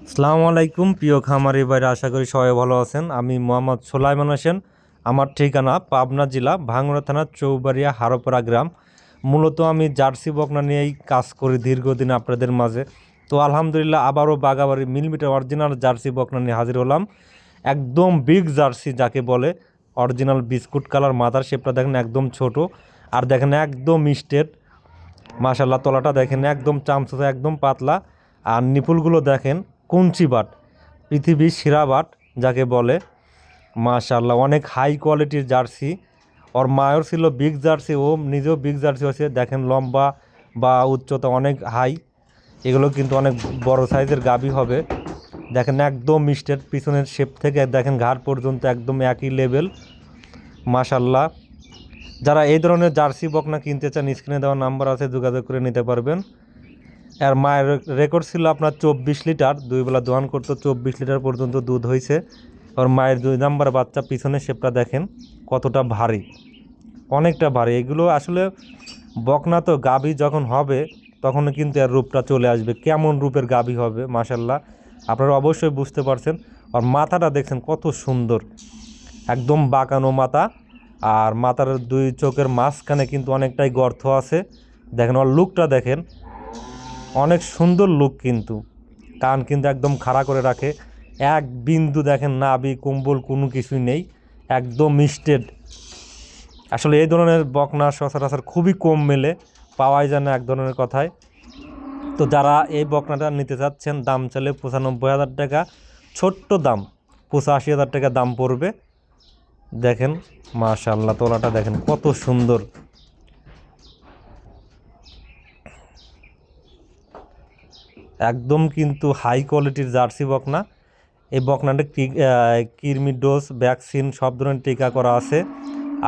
আসসালামু আলাইকুম প্রিয় খামারি ভাইরা, আশা করি সবাই ভালো আছেন। আমি মোহাম্মদ সোলাইমান হোসেন। আমার ঠিকানা পাবনা জেলা ভাঙ্গুড়া থানা চৌবাড়িয়া হারোপাড়া গ্রাম। মূলত আমি জার্সি বকনা নিয়েই কাজ করি দীর্ঘদিন আপনাদের মাঝে। তো আলহামদুলিল্লাহ আবারও বাগাবাড়ি মিলিমিটার অরিজিনাল জার্সি বকনা নিয়ে হাজির হলাম। একদম বিগ জার্সি যাকে বলে, অরিজিনাল বিস্কুট কালার, মাথার শেপটা দেখেন একদম ছোট, আর দেখেন একদম স্ট্রেট। মাশাল্লাহ তলাটা দেখেন একদম চামচা, একদম পাতলা, আর নিপুলগুলো দেখেন কুঞ্চি বাট, পৃথিবীর সেরা বাট যাকে বলে। মাশাল্লাহ অনেক হাই কোয়ালিটির জার্সি। ওর মায়ের ছিল বিগ জার্সি, ও নিজেও বিগ জার্সি আছে। দেখেন লম্বা বা উচ্চতা অনেক হাই, এগুলো কিন্তু অনেক বড় সাইজের গাভী হবে। দেখেন একদম মিস্টের, পিছনের শেপ থেকে দেখেন ঘাড় পর্যন্ত একদম একই লেভেল। মাশাল্লাহ যারা এই ধরনের জার্সি বকনা কিনতে চান, স্ক্রিনে দেওয়া নাম্বার আছে, যোগাযোগ করে নিতে পারবেন। আর মায়ের রেকর্ড ছিল আপনার 24 লিটার, দুই বেলা দোয়ান করতো, 24 লিটার পর্যন্ত দুধ হয়েছে। আর মায়ের 2 নাম্বার বাচ্চা, পিছনের শেপটা দেখেন কতটা ভারী, অনেকটা ভারী। এগুলো আসলে বকনা তো, গাভী যখন হবে তখন কিন্তু এর রূপটা চলে আসবে, কেমন রূপের গাভী হবে। মাশাল্লাহ আপনারা অবশ্যই বুঝতে পারছেন। আর মাথাটা দেখছেন কত সুন্দর, একদম বাঁকানো মাথা, আর মাথার 2 চোখের মাঝখানে কিন্তু অনেকটাই গর্ত আছে। দেখেন ওর লুকটা দেখেন, অনেক সুন্দর লুক। কিন্তু কান কিন্তু একদম খাড়া করে রাখে, এক বিন্দু দেখেন নাভি কম্বল কোনো কিছুই নেই, একদম স্ট্রেট। আসলে এই ধরনের বকনা সচরাচর খুবই কম মেলে, পাওয়াই যায় না এক ধরনের কথায়। তো যারা এই বকনাটা নিতে চাচ্ছেন, দাম চাইলে 95,000 টাকা, ছোট্ট দাম 85,000 টাকা দাম পড়বে। দেখেন মাশাআল্লাহ তোলাটা দেখেন কত সুন্দর, একদম কিন্তু হাই কোয়ালিটির জার্সি বকনা। এই বকনাটা কৃমি ডোজ, ভ্যাকসিন সব ধরনের টিকা করা আছে।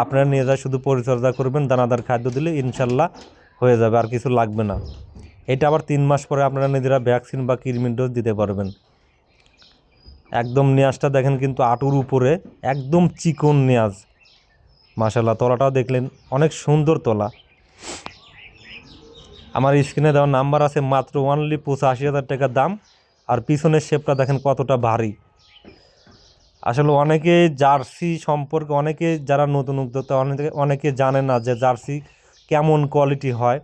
আপনারা নিয়ে যায় শুধু পরিচর্যা করবেন, দানাদার খাদ্য দিলে ইনশাল্লাহ হয়ে যাবে, আর কিছু লাগবে না। এটা আবার 3 মাস পরে আপনারা নিজেরা ভ্যাকসিন বা কৃমি ডোজ দিতে পারবেন। একদম নেয়াজটা দেখেন কিন্তু আঁটুর উপরে, একদম চিকন নেয়াজ। মাশাল্লাহ তলাটাও দেখলেন অনেক সুন্দর তলা। আমার স্ক্রিনে দেওয়া নাম্বার আছে, মাত্র অনলি 85,000 টাকা দাম। আর পিছনের শেপটা দেখেন কতটা ভারী। আসলে অনেকে জার্সি সম্পর্কে, অনেকে যারা নতুন উদ্যোক্তা, অনেকে জানে না যে জার্সি কেমন কোয়ালিটি হয়।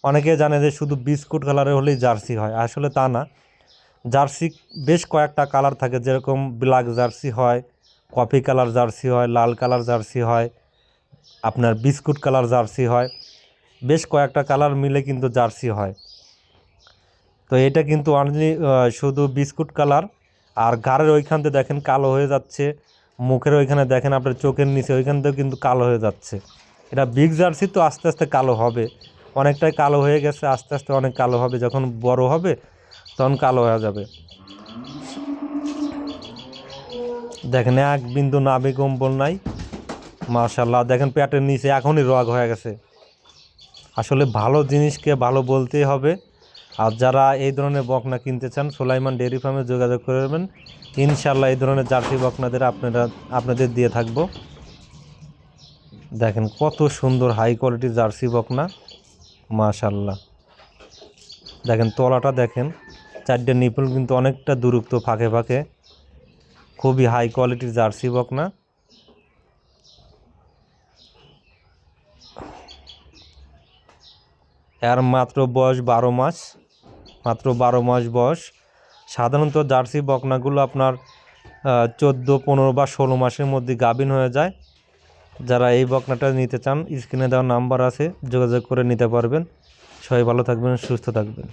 অনেকে জানে যে শুধু বিস্কুট কালারে হলেই জার্সি হয়, আসলে তা না। জার্সি বেশ কয়েকটা কালার থাকে, যেরকম ব্ল্যাক জার্সি হয়, কফি কালার জার্সি হয়, লাল কালার জার্সি হয়, আপনার বিস্কুট কালার জার্সি হয়। বেশ কয়েকটা কালার মিলে কিন্তু জার্সি হয়। তো এটা কিন্তু অনলি শুধু বিস্কুট কালার। আর ঘাড়ের ওইখানতে দেখেন কালো হয়ে যাচ্ছে, মুখের ওইখানে দেখেন আপনার চোখের নিচে ওইখান থেকেও কিন্তু কালো হয়ে যাচ্ছে। এটা বিগ জার্সি, তো আস্তে আস্তে কালো হবে, অনেকটাই কালো হয়ে গেছে, আস্তে আস্তে অনেক কালো হবে, যখন বড় হবে তখন কালো হয়ে যাবে। দেখেন এক বিন্দু নাভি কম্বল নাই। মাশাল্লাহ দেখেন পেটের নিচে এখনই রগ হয়ে গেছে। আসলে ভালো জিনিসকে ভালো বলতেই হবে। আর যারা এই ধরনের বকনা কিনতে চান, সোলাইমান ডেয়ারি ফার্মে যোগাযোগ করবেন, ইনশাল্লাহ এই ধরনের জার্সি বকনাদের আপনাদের দিয়ে থাকবো। দেখেন কত সুন্দর হাই কোয়ালিটির জার্সি বকনা, মাশাল্লাহ। দেখেন তলাটা দেখেন, 4টে নিপুল কিন্তু অনেকটা দূরত্ব ফাঁকে ফাঁকে, খুবই হাই কোয়ালিটির জার্সি বকনা। এর মাত্র বয়স 12 মাস, মাত্র 12 মাস বয়স। সাধারণত জার্সি বকনাগুলো আপনার 14, 15 বা 16 মাসের মধ্যে গাভিন হয়ে যায়। যারা এই বকনাটা নিতে চান, স্ক্রিনে দেওয়া নাম্বার আছে, যোগাযোগ করে নিতে পারবেন। সবাই ভালো থাকবেন, সুস্থ থাকবেন।